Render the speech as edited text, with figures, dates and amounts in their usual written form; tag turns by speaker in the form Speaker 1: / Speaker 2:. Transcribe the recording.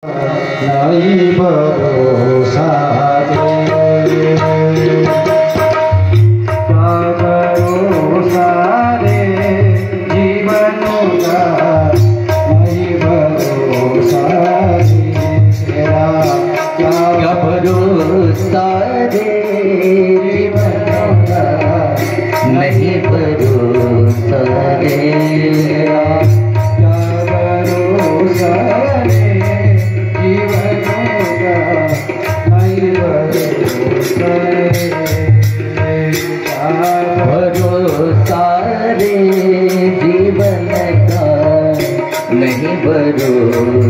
Speaker 1: नहीं भरोसा रे, भरोसा रे जीवन का, नहीं भरोसा रे तेरा, क्या भरोसा रे जीवन का, नहीं भरोसा रे तेरा, क्या भरोसा भरोसा रे जीवन का, नहीं भरोसा